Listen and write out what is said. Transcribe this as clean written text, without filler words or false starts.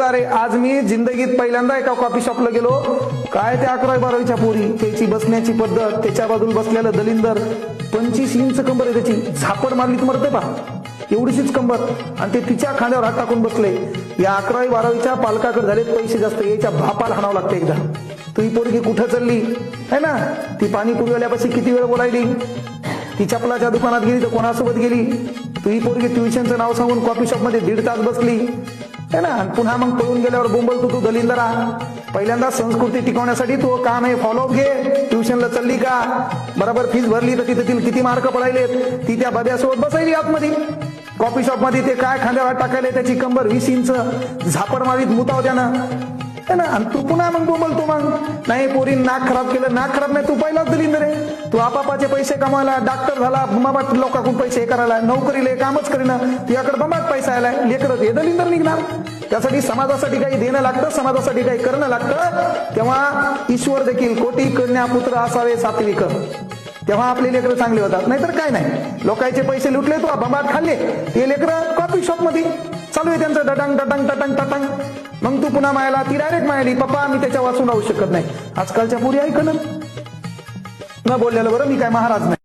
अरे आज मी जिंदगीत पहिल्यांदा एका कॉफी शॉपला गेलो. काय त्या 11-12वीच्या पोरी, त्याची बसण्याची पद्धत, त्याच्या बाजूला बसलेलं दलिंदर, 25 इंच कंबर आहे त्याची, झापड मारली तर मरते पा, एवढीशीच कंबर, आणि ते तिच्या खांद्यावर हात टाकून बसले. या 11-12वीच्या पालकाकडे झालेत पैसे जास्त, याच्या बापाला हाणावं लागतं एकदा. तू ही पोरगी कुठं चालली है ना, ती पाणीपुरीवाल्यापाशी किती वेळ बोलायली, ती चपलाच्या दुकानात गेली तर कोणासोबत गेली, तू ही पोरगी ट्युशनचं नाव सांगून कॉफी शॉप मध्ये 1.5 तास बसली है ना, आणि पुन्हा मग पळून गेल्यावर बोंबल तू दलिंदरा. पहिल्यांदा संस्कृती टिकवण्यासाठी तू काम आहे, फॉलोअप घे. ट्युशनला चालली का, बरोबर फीस भरली तर तिथे किती मार्क पडायलेत, ती त्या बब्यासोबत बसायली आतमध्ये कॉफी शॉप मध्ये. ते काय खांद्यावर टाकायले, त्याची कंबर 20 इंच, झापड मारीत मुताव त्यानं है ना, आणि तू पुन्हा मग बोंबलतो. मग नाही पोरी नाक खराब केलं, नाक खराब नाही, तू पहिलाच दलिंदर आहे. तू आपापाचे पैसे कमावायला, डॉक्टर झाला, बाबा लोकांकडून पैसे करायला, नोकरीले कामच करीना, तुझ्याकडे बाबाच पैसा आलाय, लेकरं हे दलिंदर निघणार. त्यासाठी समाजासाठी काही देणं लागतं, समाजासाठी काही करणं लागतं. तेव्हा ईश्वर देखील कोटी कन्या पुत्र असावे सात्विक, तेव्हा आपले लेकरं चांगले होतात. नाहीतर काय नाही, लोकांचे पैसे लुटले, तो बंबाट खाल्ले, ते लेकरं कॉफी शॉप मध्ये चालू आहे त्यांचं डटंग डटंग टटंग टटंग. मग तू पुन्हा मायाला, ती डायरेक्ट मायाली, पप्पा मी त्याच्या वाचून राहू शकत नाही. आजकालच्या पुरी ऐकलं न बोललेलं बरं, मी काय महाराज नाही.